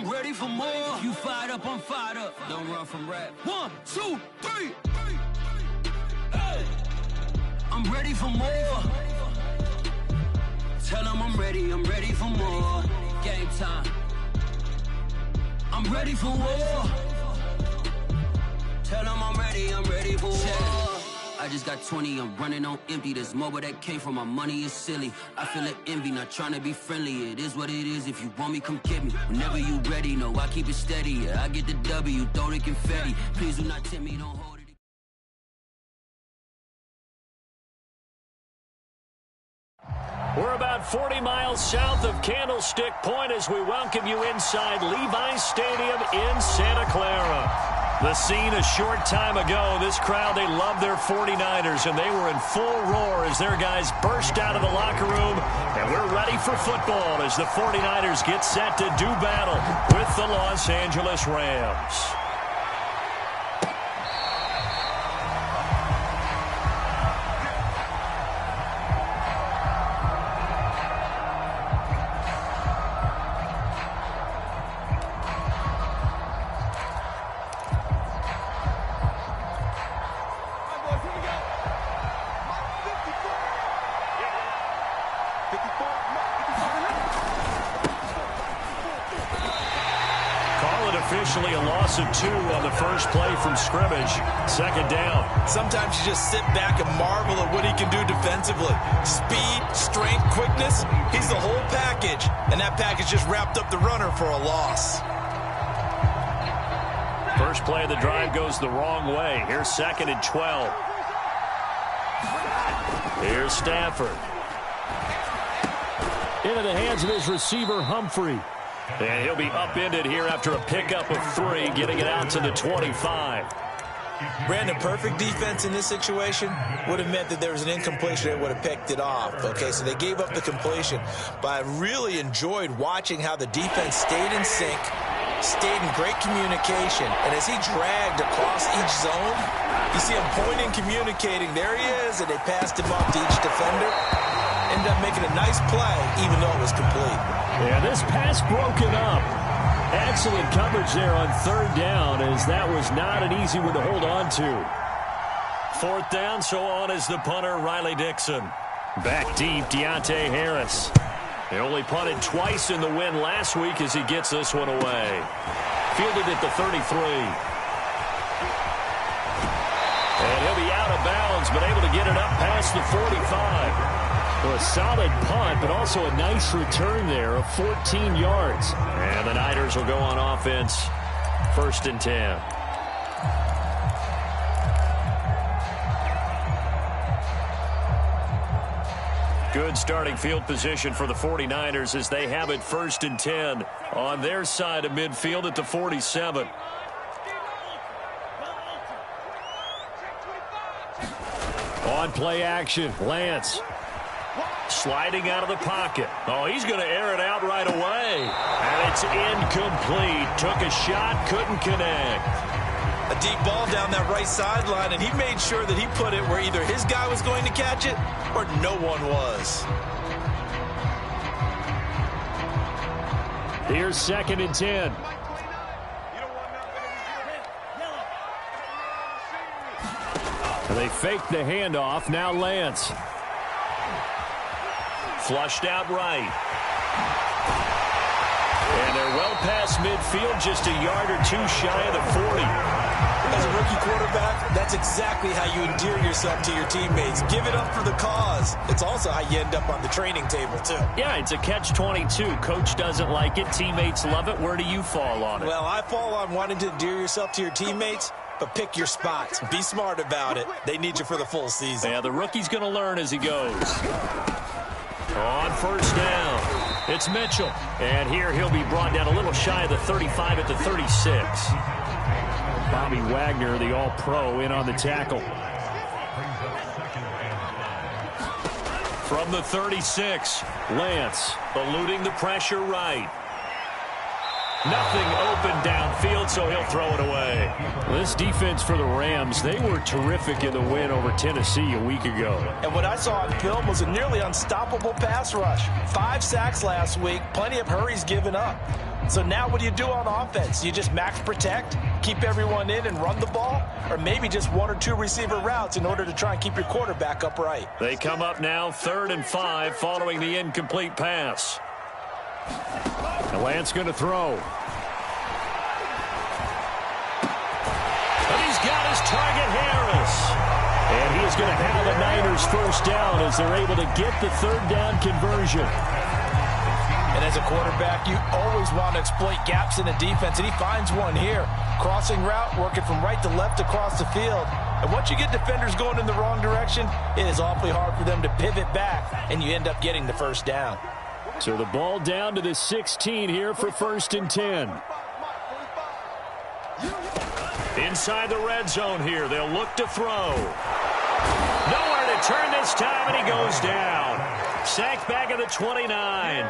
I'm ready for more. You fired up, I'm fired up. Don't run from rap. 1, 2, 3. Hey. I'm ready for more. Tell them I'm ready for more. Game time. I'm ready for war. Tell them I'm ready for war. I just got 20, I'm running on empty. There's more where that came from, my money is silly. I feel it envy, not trying to be friendly. It is what it is, if you want me, come get me. Whenever you ready, no, I keep it steady. Yeah, I get the W, throw the confetti. Please do not tempt me, don't hold it. We're about 40 miles south of Candlestick Point as we welcome you inside Levi's Stadium in Santa Clara. The scene a short time ago, this crowd, they love their 49ers, and they were in full roar as their guys burst out of the locker room. And we're ready for football as the 49ers get set to do battle with the Los Angeles Rams. Officially a loss of 2 on the first play from scrimmage. Second down. Sometimes you just sit back and marvel at what he can do defensively. Speed, strength, quickness. He's the whole package. And that package just wrapped up the runner for a loss. First play of the drive goes the wrong way. Here's 2nd and 12. Here's Stafford. Into the hands of his receiver, Humphrey. And he'll be upended here after a pickup of 3, getting it out to the 25. Brandon, perfect defense in this situation would have meant that there was an incompletion that would have picked it off. Okay, so they gave up the completion. But I really enjoyed watching how the defense stayed in sync, stayed in great communication. And as he dragged across each zone, you see him pointing, communicating. There he is, and they passed him off to each defender. Ended up making a nice play, even though it was complete. Yeah, this pass broken up. Excellent coverage there on 3rd down, as that was not an easy one to hold on to. 4th down, so on is the punter, Riley Dixon. Back deep, Deontay Harris. They only punted twice in the win last week as he gets this one away. Fielded at the 33. And he'll be out of bounds, but able to get it up past the 45. Well, a solid punt, but also a nice return there of 14 yards. And the Niners will go on offense. 1st and 10. Good starting field position for the 49ers as they have it 1st and 10 on their side of midfield at the 47. On play action, Lance. Sliding out of the pocket. Oh, he's going to air it out right away. And it's incomplete. Took a shot, couldn't connect. A deep ball down that right sideline, and he made sure that he put it where either his guy was going to catch it or no one was. Here's 2nd and 10. And they fake the handoff. Now Lance. Flushed out right. And they're well past midfield, just a yard or 2 shy of the 40. As a rookie quarterback, that's exactly how you endear yourself to your teammates. Give it up for the cause. It's also how you end up on the training table, too. Yeah, it's a catch-22. Coach doesn't like it. Teammates love it. Where do you fall on it? Well, I fall on wanting to endear yourself to your teammates, but pick your spots. Be smart about it. They need you for the full season. Yeah, the rookie's going to learn as he goes. On 1st down, it's Mitchell. And here he'll be brought down a little shy of the 35 at the 36. Bobby Wagner, the All-Pro, in on the tackle. From the 36, Lance eluding the pressure right. Nothing open downfield, so he'll throw it away. This defense for the Rams, they were terrific in the win over Tennessee a week ago. And what I saw on film was a nearly unstoppable pass rush. 5 sacks last week, plenty of hurries given up. So now what do you do on offense? You just max protect, keep everyone in and run the ball, or maybe just 1 or 2 receiver routes in order to try and keep your quarterback upright. They come up now 3rd and 5 following the incomplete pass. And Lance going to throw. And he's got his target, Harris. And he is going to have the Niners first down as they're able to get the 3rd down conversion. And as a quarterback, you always want to exploit gaps in the defense, and he finds one here. Crossing route, working from right to left across the field. And once you get defenders going in the wrong direction, it is awfully hard for them to pivot back, and you end up getting the first down. So the ball down to the 16 here for 1st and 10. Inside the red zone here, they'll look to throw. Nowhere to turn this time, and he goes down. Sacked back at the 29.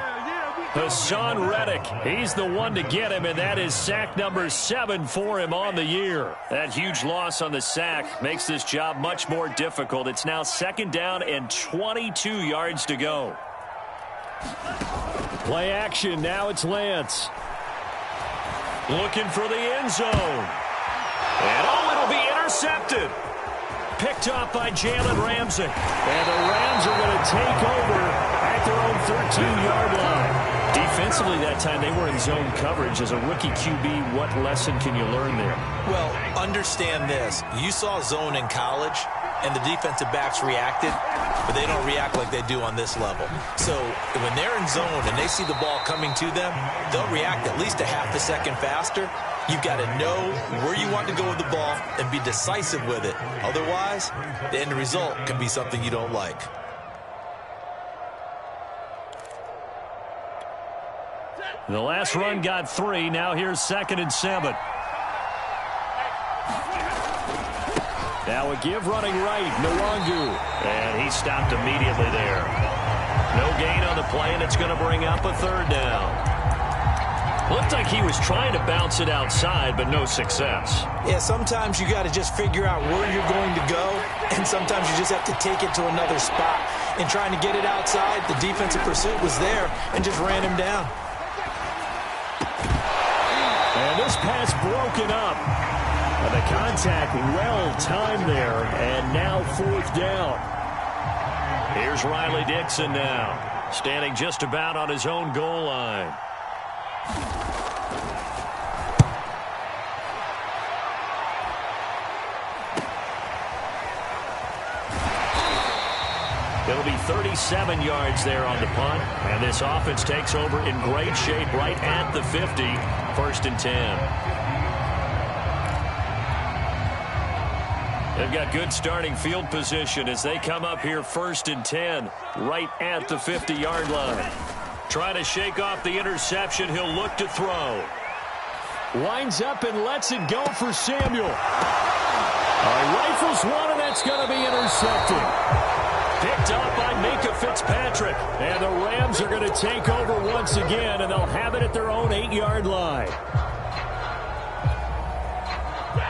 Hassan Reddick, he's the one to get him, and that is sack number 7 for him on the year. That huge loss on the sack makes this job much more difficult. It's now 2nd down and 22 yards to go. Play action, now it's Lance. Looking for the end zone. And it'll be intercepted. Picked off by Jalen Ramsey. And the Rams are going to take over at their own 13-yard line. Defensively that time, they were in zone coverage. As a rookie QB, what lesson can you learn there? Well, understand this. You saw zone in college, and the defensive backs reacted, but they don't react like they do on this level. So when they're in zone and they see the ball coming to them, they'll react at least a half a second faster. You've got to know where you want to go with the ball and be decisive with it. Otherwise, the end result can be something you don't like. The last run got 3. Now here's 2nd and 7. Now a give running right, Nwangu. And he stopped immediately there. No gain on the play, and it's going to bring up a 3rd down. Looked like he was trying to bounce it outside, but no success. Yeah, sometimes you got to just figure out where you're going to go, and sometimes you just have to take it to another spot. In trying to get it outside, the defensive pursuit was there and just ran him down. And this pass broken up. And the contact well-timed there, and now 4th down. Here's Riley Dixon now, standing just about on his own goal line. It'll be 37 yards there on the punt, and this offense takes over in great shape right at the 50, 1st and 10. They've got good starting field position as they come up here 1st and 10, right at the 50-yard line. Trying to shake off the interception, he'll look to throw. Winds up and lets it go for Samuel. Rifles one, and that's going to be intercepted. Picked up by Minka Fitzpatrick. And the Rams are going to take over once again, and they'll have it at their own 8-yard line.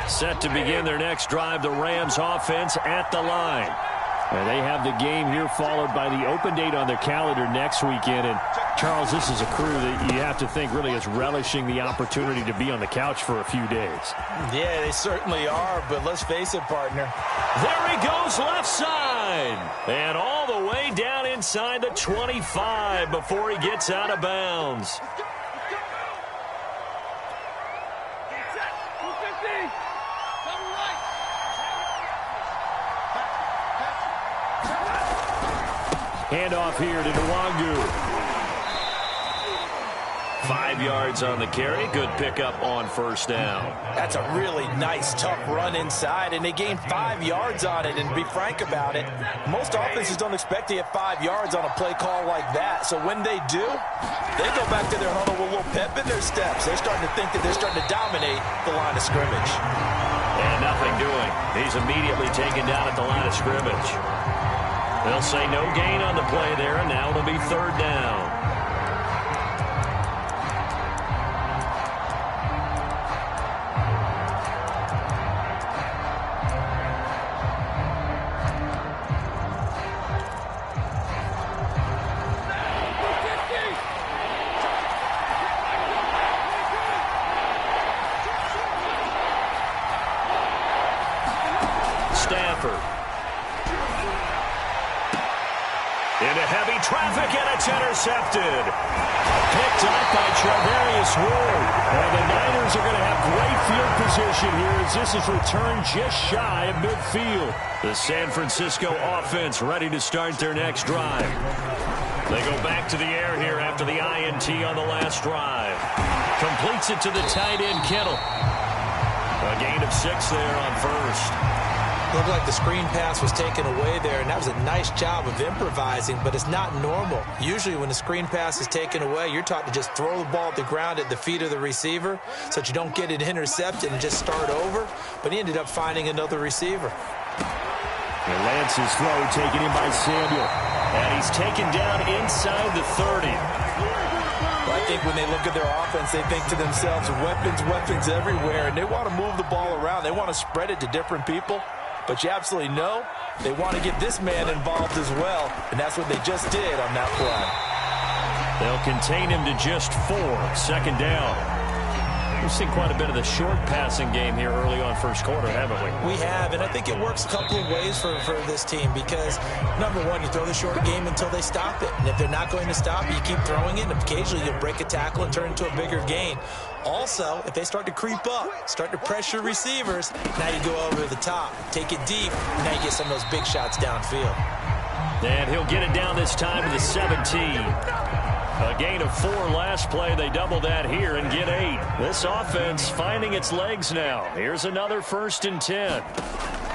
Set to begin their next drive, the Rams offense at the line. And they have the game here followed by the open date on their calendar next weekend. And, Charles, this is a crew that you have to think really is relishing the opportunity to be on the couch for a few days. Yeah, they certainly are, but let's face it, partner. There he goes left side. And all the way down inside the 25 before he gets out of bounds. Handoff here to Nwangu. 5 yards on the carry. Good pickup on 1st down. That's a really nice, tough run inside, and they gained 5 yards on it. And to be frank about it, most offenses don't expect to get 5 yards on a play call like that. So when they do, they go back to their huddle with a little pep in their steps. They're starting to think that they're starting to dominate the line of scrimmage. And nothing doing. He's immediately taken down at the line of scrimmage. They'll say no gain on the play there, and now it'll be 3rd down. Into heavy traffic, and it's intercepted. Picked up by Charvarius Ward. And the Niners are going to have great field position here as this is returned just shy of midfield. The San Francisco offense ready to start their next drive. They go back to the air here after the INT on the last drive. Completes it to the tight end, Kittle. A gain of 6 there on first. Looked like the screen pass was taken away there, and that was a nice job of improvising, but it's not normal. Usually when the screen pass is taken away, you're taught to just throw the ball at the ground at the feet of the receiver so that you don't get it intercepted and just start over, but he ended up finding another receiver. And Lance's throw taken in by Samuel, and he's taken down inside the 30. I think when they look at their offense, they think to themselves, weapons everywhere, and they want to move the ball around. They want to spread it to different people. But you absolutely know they want to get this man involved as well, and that's what they just did on that play. They'll contain him to just 4, second down. We've seen quite a bit of the short passing game here early on first quarter, haven't we? We have, and I think it works a couple of ways for this team because, number one, you throw the short game until they stop it. And if they're not going to stop it, you keep throwing it, and occasionally you'll break a tackle and turn it into a bigger gain. Also, if they start to creep up, start to pressure receivers, now you go over the top, take it deep, and now you get some of those big shots downfield. And he'll get it down this time to the 17. A gain of 4 last play. They double that here and get 8. This offense finding its legs now. Here's another 1st and 10.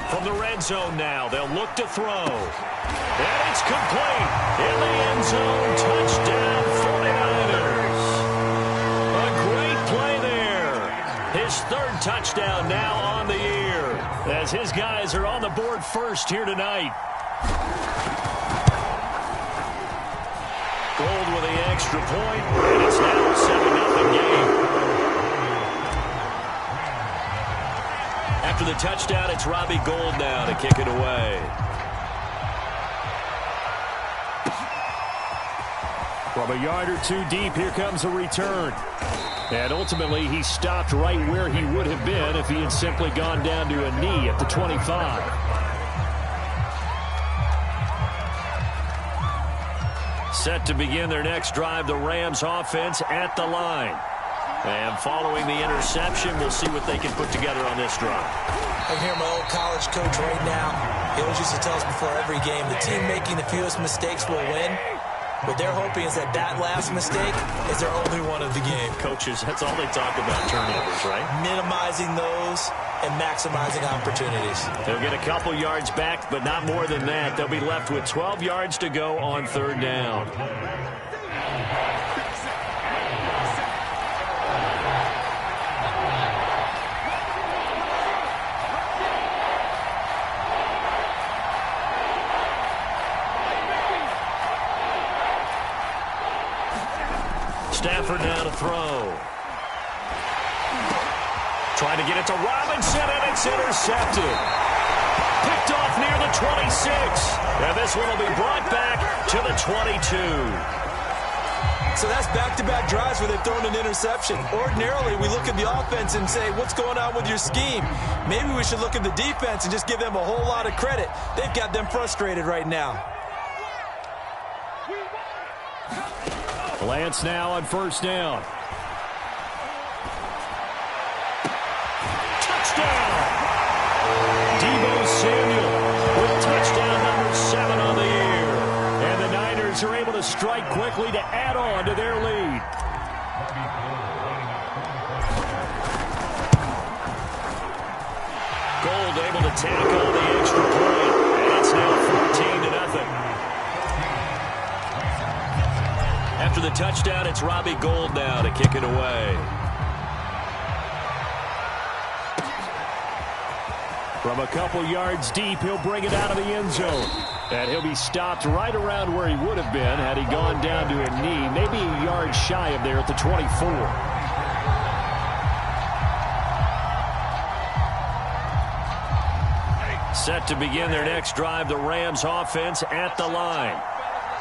From the red zone now, they'll look to throw. And it's complete. In the end zone, touchdown 49ers. A great play there. His 3rd touchdown now on the year as his guys are on the board first here tonight. Gold with the extra point, and it's now a 7-0 game. After the touchdown, it's Robbie Gould now to kick it away. From a yard or 2 deep, here comes a return. And ultimately, he stopped right where he would have been if he had simply gone down to a knee at the 25. Set to begin their next drive, the Rams offense at the line. And following the interception, we'll see what they can put together on this drive. I hear my old college coach right now. He always used to tell us before every game, the team making the fewest mistakes will win. What they're hoping is that last mistake is their only one of the game. Coaches, that's all they talk about, turnovers, right? Minimizing those and maximizing opportunities. They'll get a couple yards back, but not more than that. They'll be left with 12 yards to go on 3rd down. Stafford now to throw. Trying to get it to Robinson, and it's intercepted. Picked off near the 26. And this one will be brought back to the 22. So that's back-to-back drives where they've thrown an interception. Ordinarily, we look at the offense and say, what's going on with your scheme? Maybe we should look at the defense and just give them a whole lot of credit. They've got them frustrated right now. Lance now on 1st down. Touchdown! Deebo Samuel with touchdown number 7 on the year. And the Niners are able to strike quickly to add on to their lead. Gould able to tackle the extra point. And it's now 14-0. After the touchdown, it's Robbie Gould now to kick it away. From a couple yards deep, he'll bring it out of the end zone. And he'll be stopped right around where he would have been had he gone down to a knee, maybe a yard shy of there at the 24. Set to begin their next drive, the Rams offense at the line.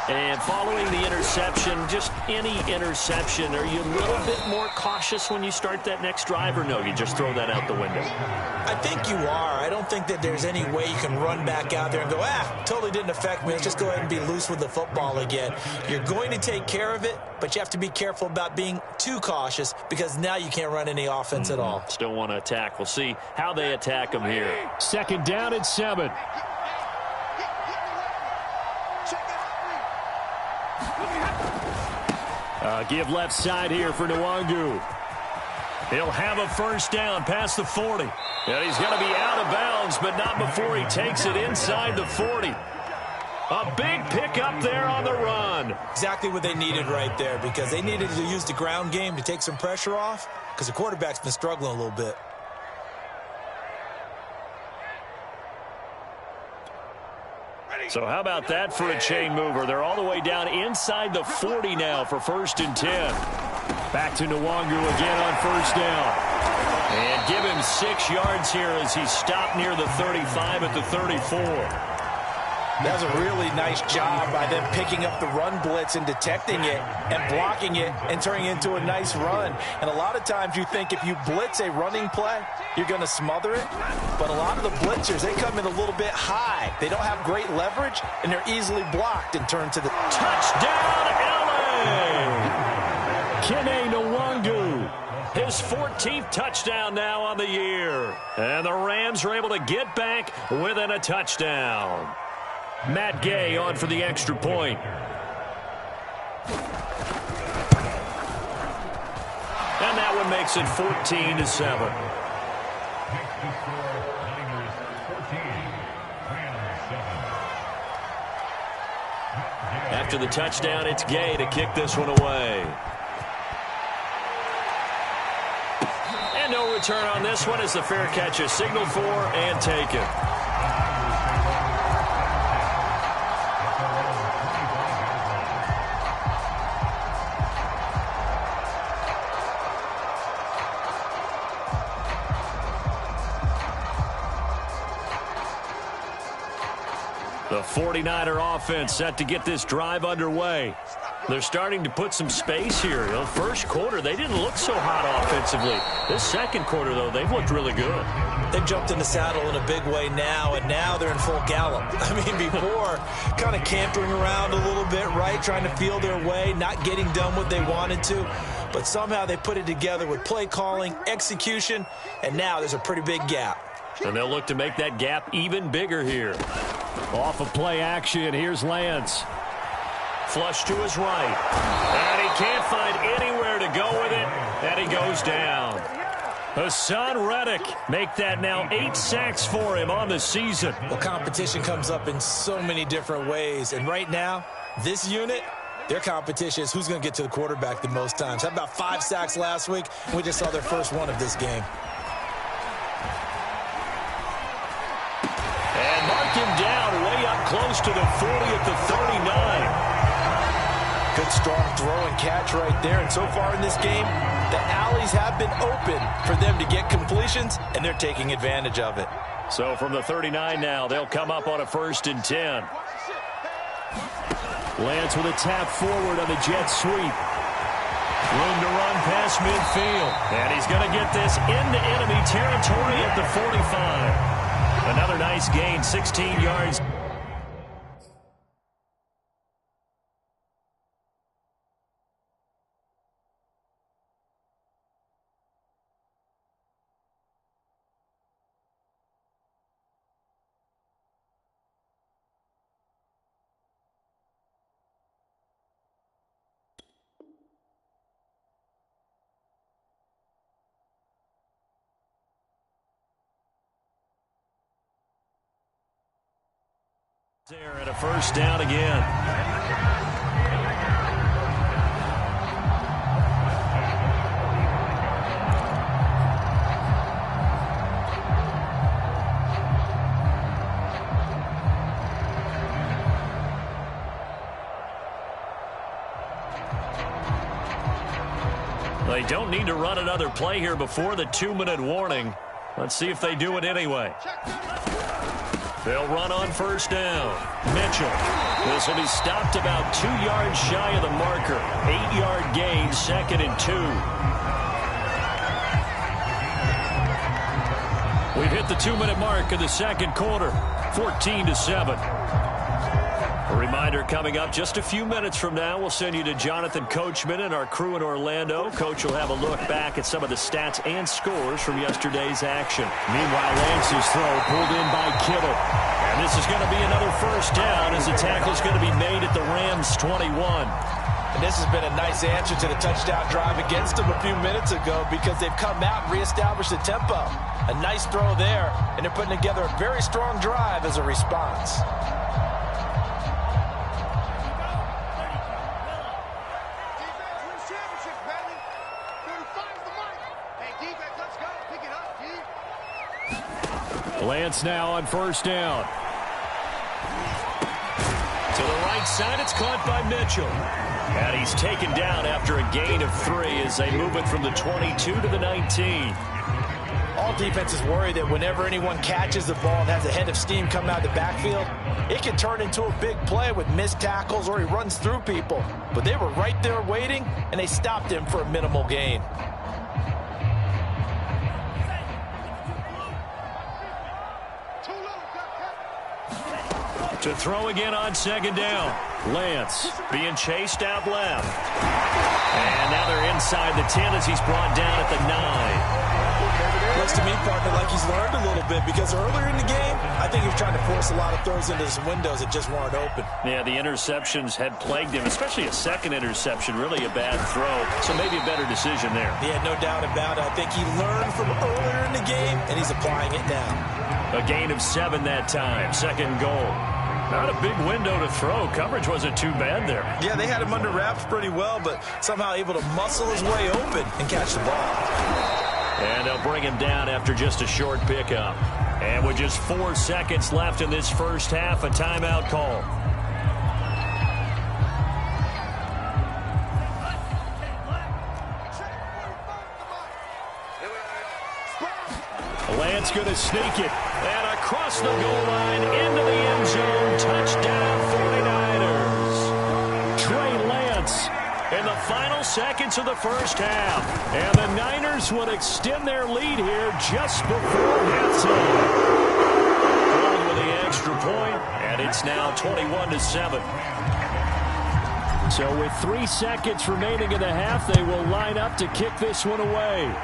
And following the interception, just any interception, are you a little bit more cautious when you start that next drive, or no, you just throw that out the window? I think you are. I don't think that there's any way you can run back out there and go, totally didn't affect me. Let's just go ahead and be loose with the football again. You're going to take care of it, but you have to be careful about being too cautious because now you can't run any offense at all. Still want to attack. We'll see how they attack them here. 2nd down and 7. Give left side here for Nwangu. He'll have a 1st down past the 40. And he's going to be out of bounds, but not before he takes it inside the 40. A big pickup there on the run. Exactly what they needed right there, because they needed to use the ground game to take some pressure off, because the quarterback's been struggling a little bit. So how about that for a chain mover? They're all the way down inside the 40 now for 1st and 10. Back to Nwangu again on 1st down. And give him 6 yards here as he stopped near the 35 at the 34. That was a really nice job by them picking up the run blitz and detecting it and blocking it and turning it into a nice run. And a lot of times you think if you blitz a running play, you're going to smother it. But a lot of the blitzers, they come in a little bit high. They don't have great leverage, and they're easily blocked and turned to the touchdown, LA! Kene Nwangu. His 14th touchdown now on the year. And the Rams are able to get back within a touchdown. Matt Gay on for the extra point. And that one makes it 14-7. After the touchdown, it's Gay to kick this one away. And no return on this one as the fair catch is signaled for and taken. The 49er offense set to get this drive underway. They're starting to put some space here. The first quarter, they didn't look so hot offensively. This second quarter, though, they've looked really good. They've jumped in the saddle in a big way now, and now they're in full gallop. I mean, before, kind of cantering around a little bit, right, trying to feel their way, not getting done what they wanted to. But somehow they put it together with play calling, execution, and now there's a pretty big gap. And they'll look to make that gap even bigger here. Off of play action, here's Lance. Flush to his right. And he can't find anywhere to go with it, and he goes down. Hassan Reddick make that now 8 sacks for him on the season. Well, competition comes up in so many different ways, and right now, this unit, their competition is who's going to get to the quarterback the most times. Had about 5 sacks last week, and we just saw their first one of this game. And mark him down way up close to the 40 at the 39. Good strong throw and catch right there. And so far in this game, the alleys have been open for them to get completions, and they're taking advantage of it. So from the 39 now, they'll come up on a 1st and 10. Lance with a tap forward on the jet sweep. Room to run past midfield. And he's going to get this into enemy territory at the 45. Another nice gain, 16 yards. There at a 1st down again. They don't need to run another play here before the 2-minute warning. Let's see if they do it anyway. They'll run on first down. Mitchell. This will be stopped about 2 yards shy of the marker. 8-yard gain, 2nd and 2. We've hit the 2-minute mark of the second quarter. 14-7. A reminder coming up just a few minutes from now. We'll send you to Jonathan Coachman and our crew in Orlando. Coach will have a look back at some of the stats and scores from yesterday's action. Meanwhile, Lance's throw pulled in by Kittle. And this is going to be another first down as the tackle's going to be made at the Rams' 21. And this has been a nice answer to the touchdown drive against them a few minutes ago because they've come out and reestablished the tempo. A nice throw there, and they're putting together a very strong drive as a response. Lance now on first down. To the right side, it's caught by Mitchell. And he's taken down after a gain of 3 as they move it from the 22 to the 19. All defenses worry that whenever anyone catches the ball and has a head of steam coming out of the backfield, it can turn into a big play with missed tackles or he runs through people. But they were right there waiting, and they stopped him for a minimal gain. To throw again on second down. Lance being chased out left. And now they're inside the 10 as he's brought down at the 9. Looks to me, partner, like he's learned a little bit because earlier in the game, I think he was trying to force a lot of throws into some windows that just weren't open. Yeah, the interceptions had plagued him, especially a second interception, really a bad throw. So maybe a better decision there. Yeah, no doubt about it. I think he learned from earlier in the game, and he's applying it now. A gain of 7 that time, 2nd goal. Not a big window to throw. Coverage wasn't too bad there. Yeah, they had him under wraps pretty well, but somehow able to muscle his way open and catch the ball. And they'll bring him down after just a short pickup. And with just 4 seconds left in this first half, a timeout call. Lance going to sneak it. And across the goal line into the end zone. Touchdown 49ers. Trey Lance in the final seconds of the first half. And the Niners would extend their lead here just before halftime. Gold with the extra point, and it's now 21-7. So with 3 seconds remaining in the half, they will line up to kick this one away.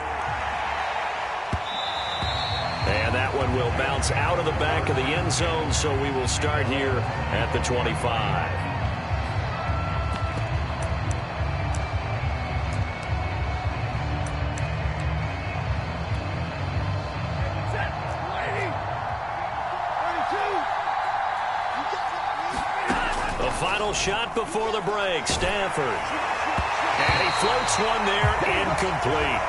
And that one will bounce out of the back of the end zone, so we will start here at the 25. The final shot before the break, Stafford. And he floats one there, incomplete.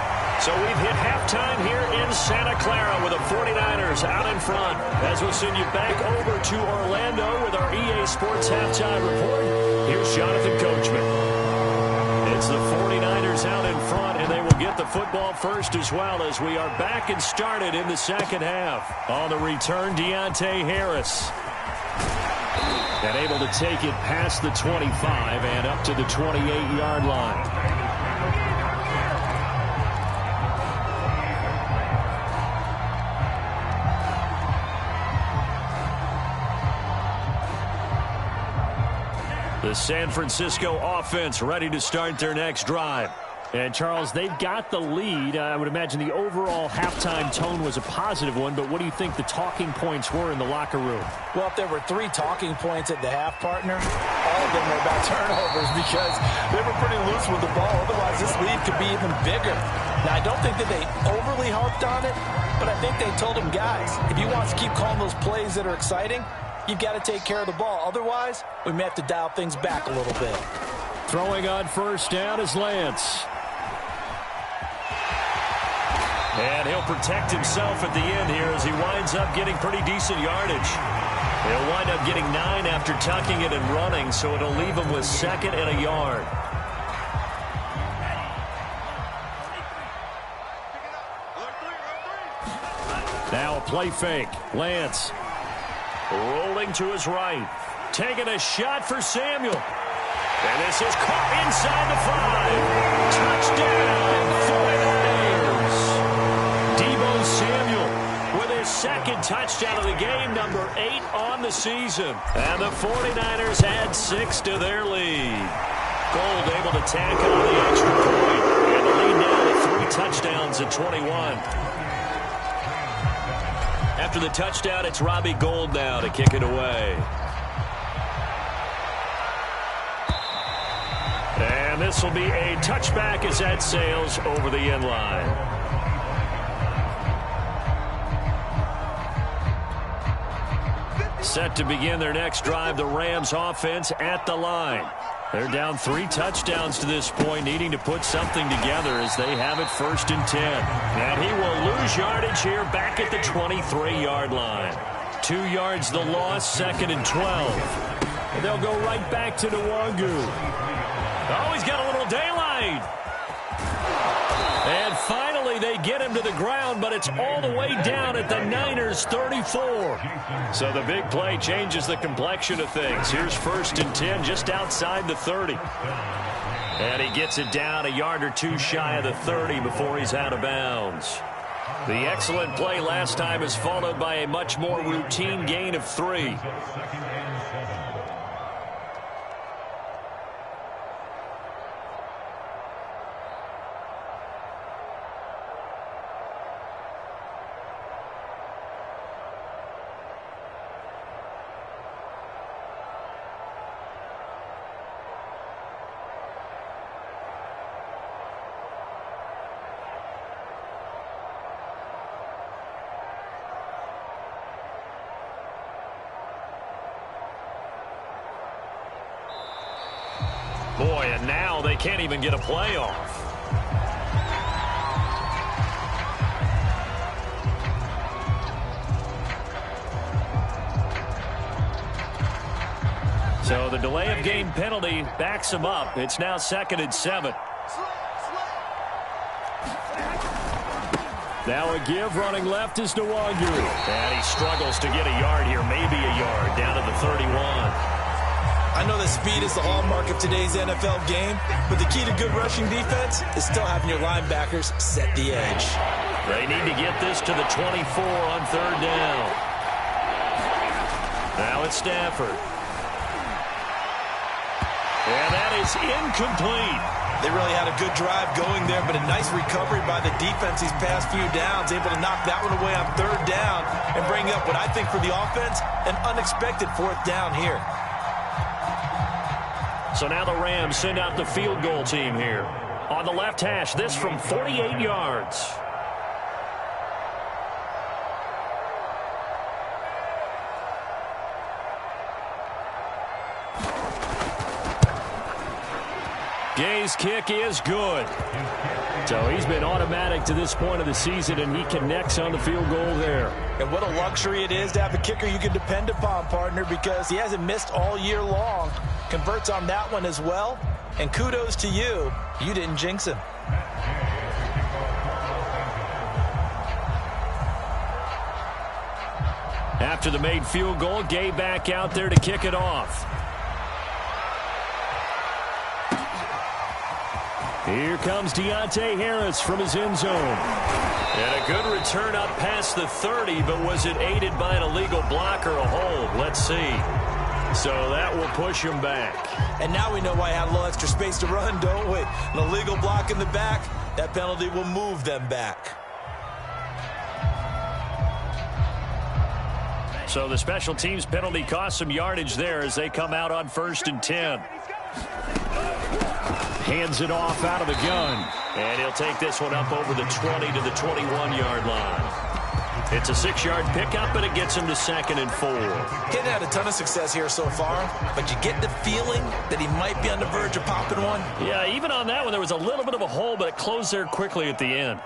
So we've hit halftime here in Santa Clara with the 49ers out in front. As we'll send you back over to Orlando with our EA Sports Halftime Report, here's Jonathan Coachman. It's the 49ers out in front, and they will get the football first as well as we are back and started in the second half. On the return, Deontay Harris. And able to take it past the 25 and up to the 28-yard line. The San Francisco offense ready to start their next drive. And, Charles, they've got the lead. I would imagine the overall halftime tone was a positive one, but what do you think the talking points were in the locker room? Well, if there were 3 talking points at the half, partner, all of them were about turnovers because they were pretty loose with the ball. Otherwise, this lead could be even bigger. Now, I don't think that they overly harped on it, but I think they told them, guys, if you want to keep calling those plays that are exciting, you've got to take care of the ball. Otherwise, we may have to dial things back a little bit. Throwing on first down is Lance. And he'll protect himself at the end here as he winds up getting pretty decent yardage. He'll wind up getting 9 after tucking it and running, so it'll leave him with 2nd and a yard. Now a play fake. Lance. Rolling to his right. Taking a shot for Samuel. And this is caught inside the 5. Touchdown, 49ers. Deebo Samuel with his second touchdown of the game, number 8 on the season. And the 49ers add 6 to their lead. Gold able to tack on the extra point. And the lead now to 3 touchdowns at 21. After the touchdown, it's Robbie Gould now to kick it away. And this will be a touchback as that sails over the end line. Set to begin their next drive, the Rams offense at the line. They're down 3 touchdowns to this point, needing to put something together as they have it 1st and 10. And he will lose yardage here back at the 23-yard line. 2 yards the loss, 2nd and 12. And they'll go right back to Nwangu. Oh, he's got a little daylight. And finally, they get him to the ground, but it's all the way down at the Niners' 34. So the big play changes the complexion of things. Here's 1st and 10 just outside the 30. And he gets it down a yard or 2 shy of the 30 before he's out of bounds. The excellent play last time is followed by a much more routine gain of 3. Boy, and now they can't even get a playoff. So the delay of game penalty backs him up. It's now 2nd and 7. Now a give running left is Nwangu. And he struggles to get a yard here, maybe a yard, down to the 31. I know that speed is the hallmark of today's NFL game, but the key to good rushing defense is still having your linebackers set the edge. They need to get this to the 24 on 3rd down. Now it's Stafford. And that is incomplete. They really had a good drive going there, but a nice recovery by the defense these past few downs, able to knock that one away on 3rd down and bring up what I think for the offense, an unexpected 4th down here. So now the Rams send out the field goal team here. On the left hash, this from 48 yards. Gay's kick is good. So he's been automatic to this point of the season, and he connects on the field goal there. And what a luxury it is to have a kicker you can depend upon, partner, because he hasn't missed all year long. Converts on that one as well. And kudos to you. You didn't jinx him. After the made field goal, Gay back out there to kick it off. Here comes Deontay Harris from his end zone. And a good return up past the 30, but was it aided by an illegal block or a hold? Let's see. So that will push him back. And now we know why I had a little extra space to run, don't we? An illegal block in the back, that penalty will move them back. So the special teams penalty cost some yardage there as they come out on 1st and 10. Hands it off out of the gun. And he'll take this one up over the 20 to the 21-yard line. It's a 6-yard pickup, but it gets him to 2nd and 4. Kid had a ton of success here so far, but you get the feeling that he might be on the verge of popping one. Yeah, even on that one, there was a little bit of a hole, but it closed there quickly at the end.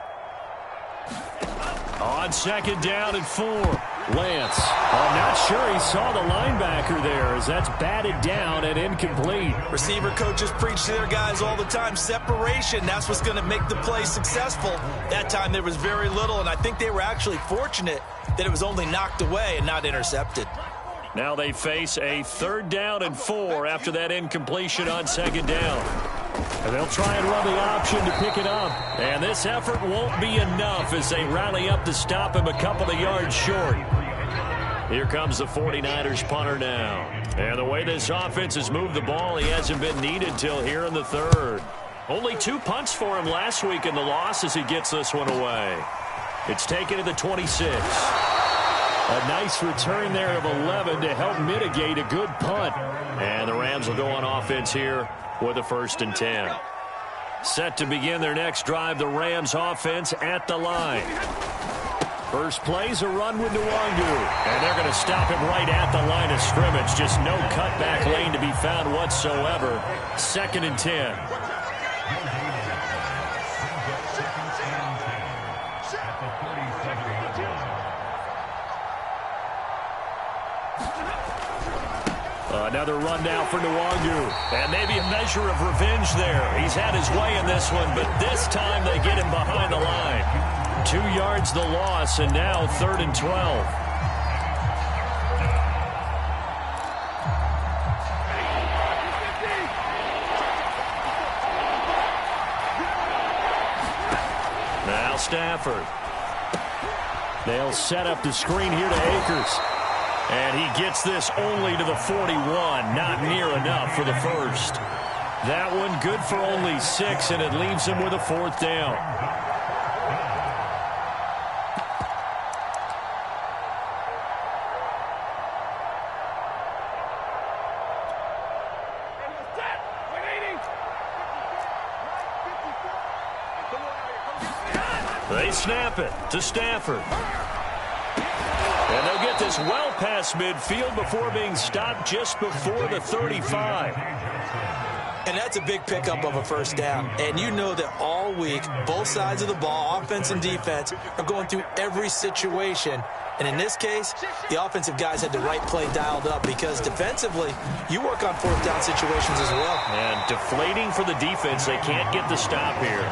On 2nd down and 4. Lance. I'm not sure he saw the linebacker there as that's batted down and incomplete. Receiver coaches preach to their guys all the time. Separation, that's what's going to make the play successful. That time there was very little, and I think they were actually fortunate that it was only knocked away and not intercepted. Now they face a 3rd down and 4 after that incompletion on 2nd down. And they'll try and run the option to pick it up. And this effort won't be enough as they rally up to stop him a couple of yards short. Here comes the 49ers punter now. And the way this offense has moved the ball, he hasn't been needed till here in the 3rd. Only 2 punts for him last week in the loss as he gets this one away. It's taken to the 26. A nice return there of 11 to help mitigate a good punt. And the Rams will go on offense here with a 1st and 10. Set to begin their next drive, the Rams offense at the line. First play's a run with Nwangu. And they're going to stop him right at the line of scrimmage. Just no cutback lane to be found whatsoever. 2nd and 10. Another run now for Nwangu. And maybe a measure of revenge there. He's had his way in this one, but this time they get him behind the line. 2 yards the loss, and now 3rd and 12. Now Stafford. They'll set up the screen here to Akers. And he gets this only to the 41. Not near enough for the 1st. That one good for only 6, and it leaves him with a 4th down. They snap it to Stafford. And they'll get this well past midfield before being stopped just before the 35. And that's a big pickup of a 1st down. And you know that all week, both sides of the ball, offense and defense, are going through every situation. And in this case, the offensive guys had the right play dialed up because defensively, you work on 4th down situations as well. And deflating for the defense. They can't get the stop here.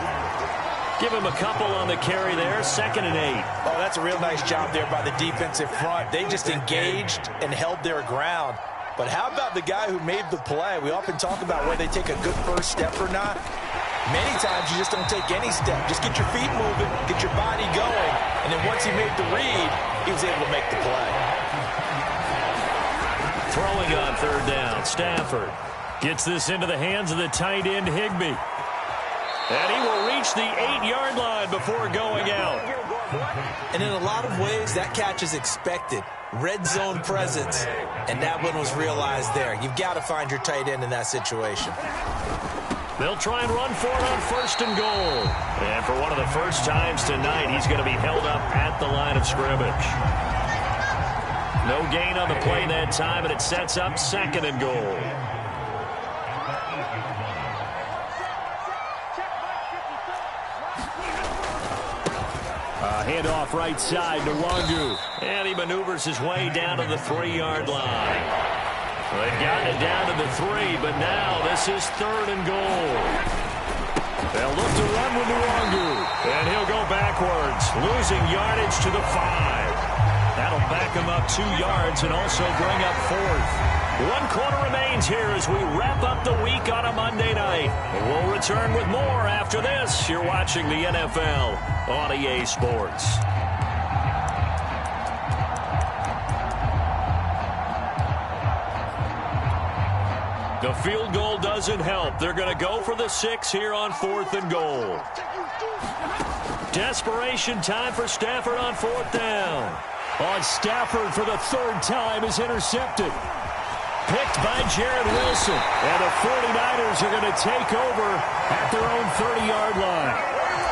Give him a couple on the carry there. 2nd and 8. Oh, that's a real nice job there by the defensive front. They just engaged and held their ground. But how about the guy who made the play? We often talk about whether they take a good first step or not. Many times you just don't take any step. Just get your feet moving, get your body going, and then once he made the read, he was able to make the play. Throwing on 3rd down, Stafford gets this into the hands of the tight end, Higbee. And he will reach the 8-yard line before going out. And in a lot of ways, that catch is expected. Red zone presence, and that one was realized there. You've got to find your tight end in that situation. They'll try and run for it on 1st and goal. And for one of the first times tonight, he's going to be held up at the line of scrimmage. No gain on the play that time, and it sets up 2nd and goal. Handoff right side to Nwangu. And he maneuvers his way down to the 3-yard line. They've gotten it down to the 3, but now this is 3rd and goal. They'll look to run with Nwangu. And he'll go backwards, losing yardage to the 5. That'll back him up 2 yards and also bring up 4th. 1 quarter remains here as we wrap up the week on a Monday night. And we'll return with more after this. You're watching the NFL on EA Sports. The field goal doesn't help. They're going to go for the 6 here on 4th and goal. Desperation time for Stafford on 4th down. On Stafford for the 3rd time is intercepted. Picked by Jared Wilson. And the 49ers are going to take over at their own 30-yard line.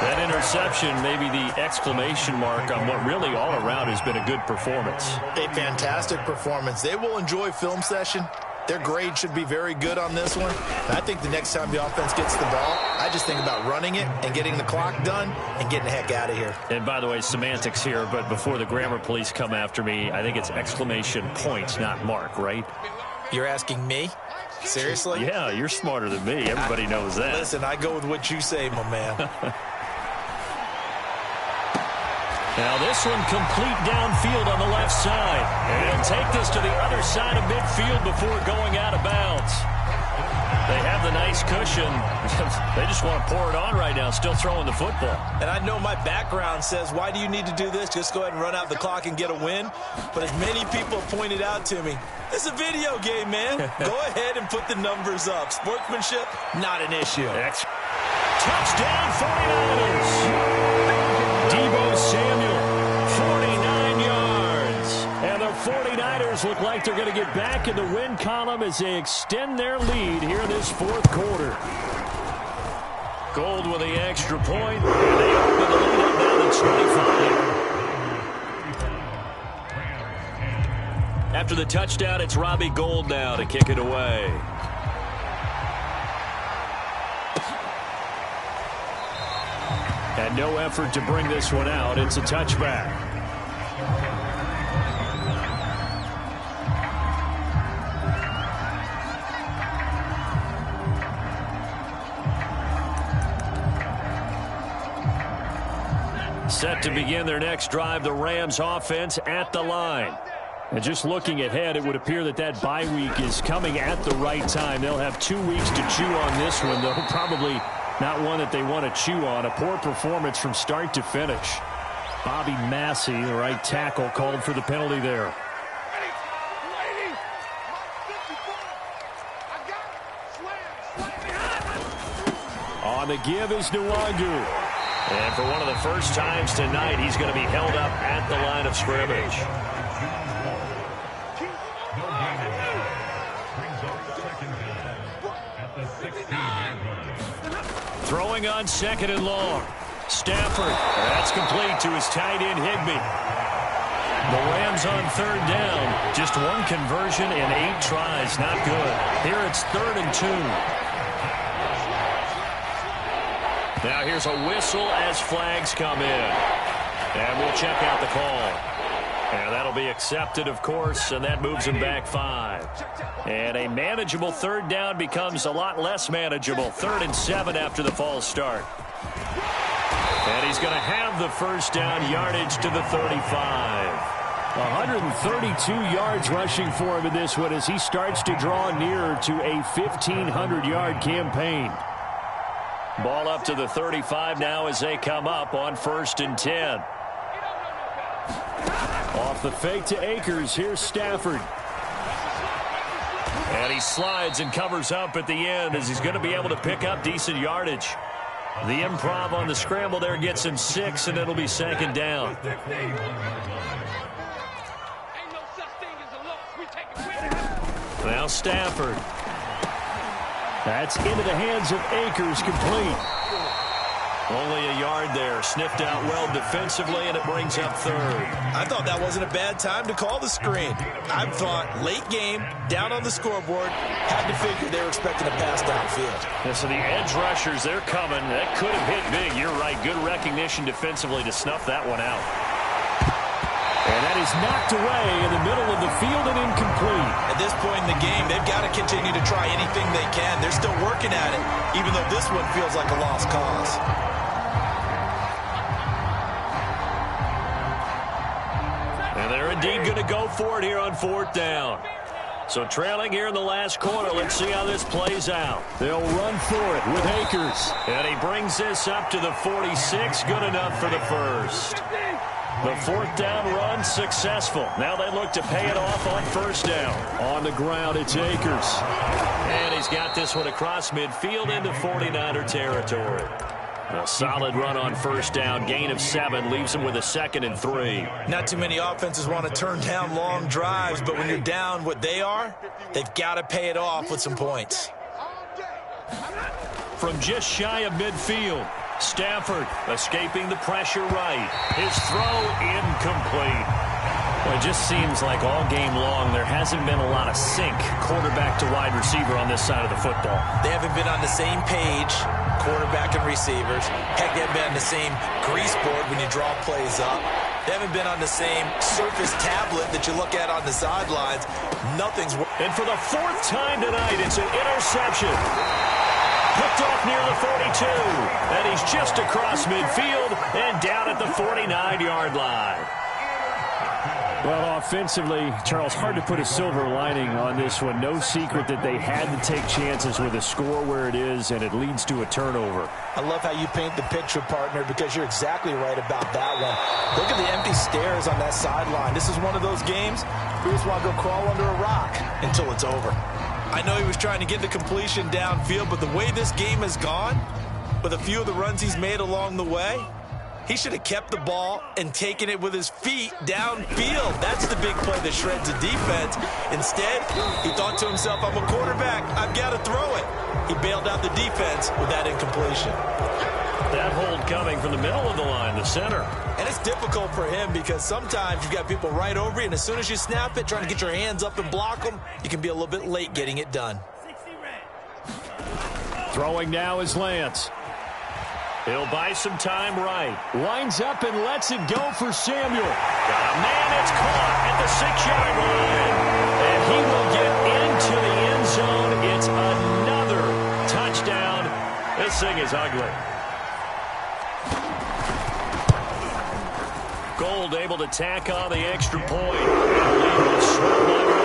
That interception, maybe the exclamation mark on what really all around has been a good performance. A fantastic performance. They will enjoy film session. Their grade should be very good on this one. And I think the next time the offense gets the ball, I just think about running it and getting the clock done and getting the heck out of here. And by the way, semantics here, but before the grammar police come after me, I think it's exclamation point, not mark, right? You're asking me? Seriously? Yeah, you're smarter than me. Everybody knows that. Listen, I go with what you say, my man. Now this one complete downfield on the left side. And he'll take this to the other side of midfield before going out of bounds. They have the nice cushion. They just want to pour it on right now, still throwing the football. And I know my background says, why do you need to do this? Just go ahead and run out the clock and get a win. But as many people pointed out to me, it's a video game, man. Go ahead and put the numbers up. Sportsmanship, not an issue. Touchdown 49ers. Deebo Samuel, 49 yards. And the 49ers look like they're going to get back in the win column as they extend their lead here in this fourth quarter. Gold with the extra point. And they open the lead up now to 25. After the touchdown, it's Robbie Gould now to kick it away. And no effort to bring this one out. It's a touchback. Set to begin their next drive, the Rams offense at the line. And just looking ahead, it would appear that that bye week is coming at the right time. They'll have 2 weeks to chew on this one, though probably not one that they want to chew on. A poor performance from start to finish. Bobby Massey, the right tackle, called for the penalty there. On the give is Nwangu. And for one of the first times tonight, he's going to be held up at the line of scrimmage. Throwing on second and long. Stafford. That's complete to his tight end, Higbee. The Rams on third down. Just one conversion in 8 tries. Not good. Here it's 3rd and 2. Now here's a whistle as flags come in. And we'll check out the call. And that'll be accepted, of course, and that moves him back 5. And a manageable third down becomes a lot less manageable. 3rd and 7 after the false start. And he's going to have the first down, yardage to the 35. 132 yards rushing for him in this one as he starts to draw nearer to a 1,500-yard campaign. Ball up to the 35 now as they come up on 1st and 10. Off the fake to Akers, here's Stafford. And he slides and covers up at the end as he's going to be able to pick up decent yardage. The improv on the scramble there gets him 6, and it'll be 2nd down. Now Stafford. That's into the hands of Akers, complete. Only a yard there. Sniffed out well defensively, and it brings up 3rd. I thought that wasn't a bad time to call the screen. I thought late game, down on the scoreboard, had to figure they were expecting a pass downfield. Yeah, so the edge rushers, they're coming. That could have hit big. You're right. Good recognition defensively to snuff that one out. And that is knocked away in the middle of the field and incomplete. At this point in the game, they've got to continue to try anything they can. They're still working at it, even though this one feels like a lost cause. And they're indeed going to go for it here on 4th down. So trailing here in the last quarter, let's see how this plays out. They'll run for it with Akers. And he brings this up to the 46, good enough for the first. The 4th down run successful. Now they look to pay it off on 1st down. On the ground, it's Akers. And he's got this one across midfield into 49er territory. A solid run on 1st down. Gain of 7 leaves him with a 2nd and 3. Not too many offenses want to turn down long drives, but when you're down what they are, they've got to pay it off with some points. From just shy of midfield, Stafford escaping the pressure right. His throw incomplete. Well, it just seems like all game long there hasn't been a lot of sync quarterback to wide receiver on this side of the football. They haven't been on the same page, quarterback and receivers. Heck, they haven't been on the same grease board when you draw plays up. They haven't been on the same surface tablet that you look at on the sidelines. Nothing's working. And for the 4th time tonight, it's an interception. Picked off near the 42. And he's just across midfield and down at the 49-yard line. Well, offensively, Charles, hard to put a silver lining on this one. No secret that they had to take chances with a score where it is, and it leads to a turnover. I love how you paint the picture, partner, because you're exactly right about that one. Look at the empty stares on that sideline. This is one of those games where you just want to go crawl under a rock until it's over. I know he was trying to get the completion downfield, but the way this game has gone, with a few of the runs he's made along the way, he should have kept the ball and taken it with his feet downfield. That's the big play that shreds the defense. Instead, he thought to himself, I'm a quarterback. I've got to throw it. He bailed out the defense with that incompletion. That hold coming from the middle of the line, the center. And it's difficult for him because sometimes you've got people right over you, and as soon as you snap it, trying to get your hands up and block them, you can be a little bit late getting it done. Throwing now is Lance. He'll buy some time right. Lines up and lets it go for Samuel. Got a man, it's caught at the 6-yard line. And he will get into the end zone. It's another touchdown. This thing is ugly. Gold able to tack on the extra point. And lead with swell under.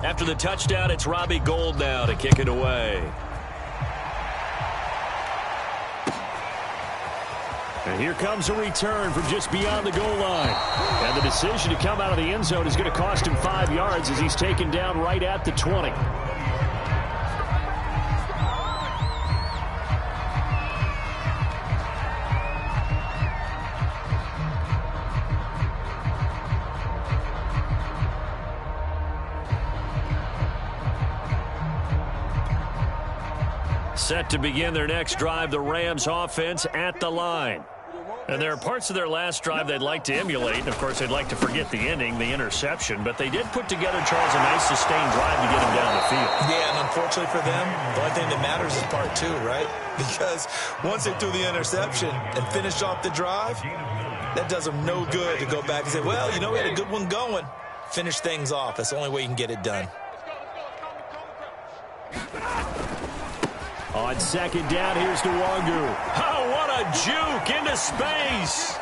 After the touchdown, it's Robbie Gould now to kick it away. And here comes a return from just beyond the goal line. And the decision to come out of the end zone is going to cost him 5 yards as he's taken down right at the 20. Set to begin their next drive, the Rams offense at the line. And there are parts of their last drive they'd like to emulate. And, of course, they'd like to forget the ending, the interception. But they did put together, Charles, a nice sustained drive to get him down the field. Yeah, and unfortunately for them, the only thing that matters is part 2, right? Because once they threw the interception and finished off the drive, that does them no good to go back and say, well, you know, we had a good one going. Finish things off. That's the only way you can get it done. On second down, here's Nwangu. Oh, what a juke into space.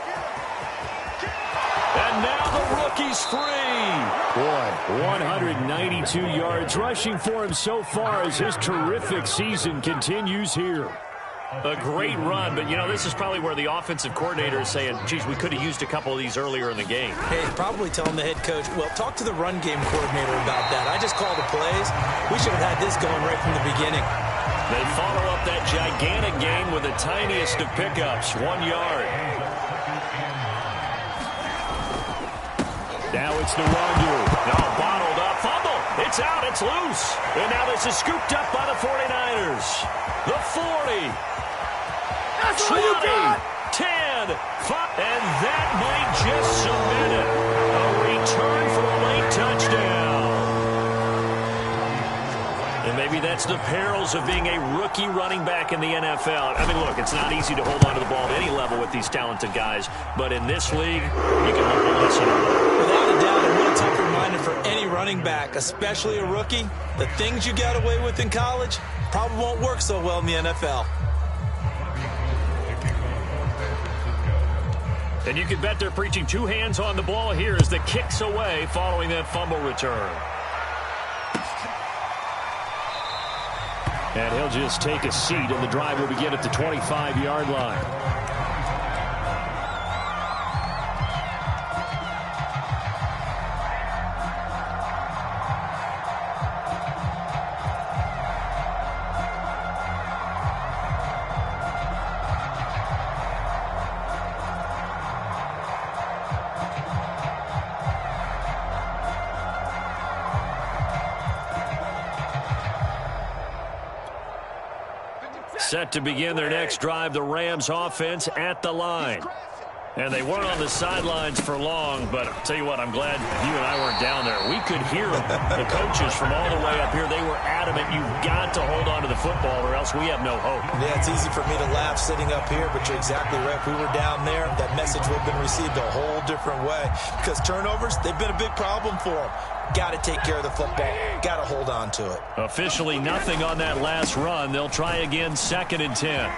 And now the rookie's free. Boy, 192 yards rushing for him so far as his terrific season continues here. A great run, but, you know, this is probably where the offensive coordinator is saying, geez, we could have used a couple of these earlier in the game. Hey, probably telling the head coach, well, talk to the run game coordinator about that. I just called the plays. We should have had this going right from the beginning. They follow up that gigantic gain with the tiniest of pickups, 1 yard. Now it's Nwangu. No, bottled up, fumble. It's out, it's loose. And now this is scooped up by the 49ers. The 40. That's 20, 10, 5. And that might just cement it. A return for a late touchdown. And maybe that's the perils of being a rookie running back in the NFL. I mean, look, it's not easy to hold on to the ball at any level with these talented guys. But in this league, you can learn a lesson. Without a doubt, a real tough reminder for any running back, especially a rookie. The things you got away with in college probably won't work so well in the NFL. And you can bet they're preaching 2 hands on the ball here as the kick's away following that fumble return. And he'll just take a seat, and the drive will begin at the 25-yard line. Set to begin their next drive, the Rams offense at the line. And they weren't on the sidelines for long, but I'll tell you what, I'm glad you and I weren't down there. We could hear the coaches from all the way up here. They were adamant, you've got to hold on to the football or else we have no hope. Yeah, it's easy for me to laugh sitting up here, but you're exactly right. If we were down there, that message would have been received a whole different way. Because turnovers, they've been a big problem for them. Got to take care of the football. Got to hold on to it. Officially nothing on that last run. They'll try again, 2nd and 10.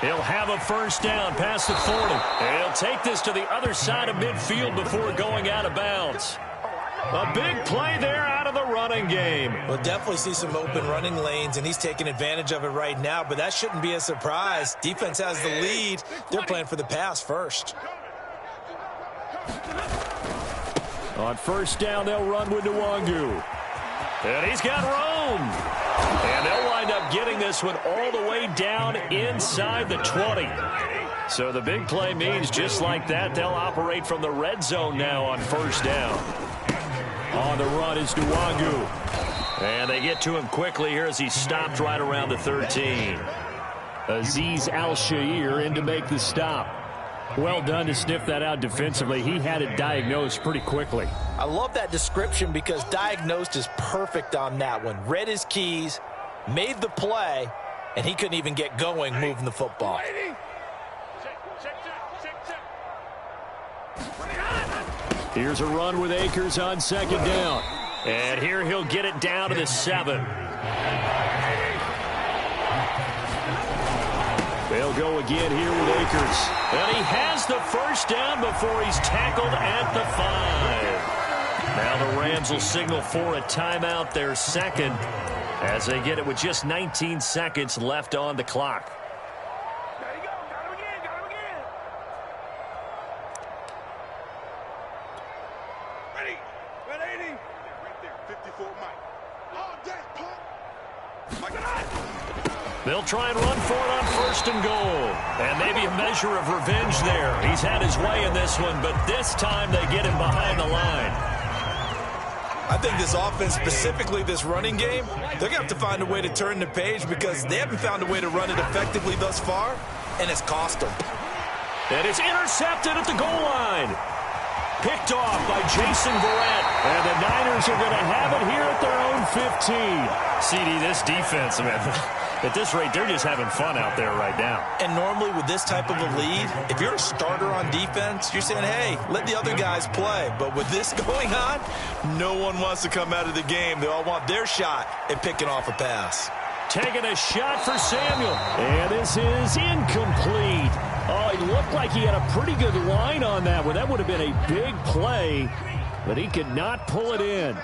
He'll have a first down past the 40. He'll take this to the other side of midfield before going out of bounds. A big play there out of the running game. We'll definitely see some open running lanes, and he's taking advantage of it right now, but that shouldn't be a surprise. Defense has the lead. They're playing for the pass first. On first down, they'll run with Nwangu. And he's got room. And they'll wind up getting this one all the way down inside the 20. So the big play means just like that, they'll operate from the red zone now on first down. On the run is Nwangu. And they get to him quickly here as he stopped right around the 13. Azeez Al-Shaair in to make the stop. Well done to sniff that out defensively. He had it diagnosed pretty quickly. I love that description because diagnosed is perfect on that one. Read his keys, made the play, and he couldn't even get going moving the football. Here's a run with Akers on 2nd down. And here he'll get it down to the 7. They'll go again here with Akers. And he has the first down before he's tackled at the 5. Now the Rams will signal for a timeout, their second, as they get it with just 19 seconds left on the clock. There you go. Got him again. Got him again. Ready. 180. Right there. 54 Mike. Oh, that's pump. Mike. They'll try and run for it on 1st and goal. And maybe a measure of revenge there. He's had his way in this one, but this time they get him behind the line. I think this offense, specifically this running game, they're going to have to find a way to turn the page because they haven't found a way to run it effectively thus far, and it's cost them. And it's intercepted at the goal line. Picked off by Jason Verrett. And the Niners are going to have it here at their own 15. CD, this defense, man, at this rate, they're just having fun out there right now. And normally with this type of a lead, if you're a starter on defense, you're saying, hey, let the other guys play. But with this going on, no one wants to come out of the game. They all want their shot at picking off a pass. Taking a shot for Samuel. And this is incomplete. Oh, it looked like he had a pretty good line on that one. That would have been a big play, but he could not pull it in.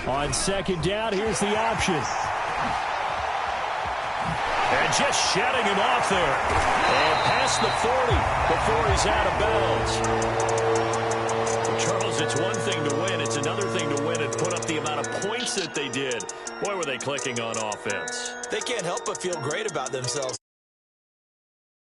On 2nd down, here's the option. And just shutting him off there. And past the 40 before he's out of bounds. Well, Charles, it's one thing to win. It's another thing to win and put up the amount of points that they did. Boy, were they clicking on offense. They can't help but feel great about themselves.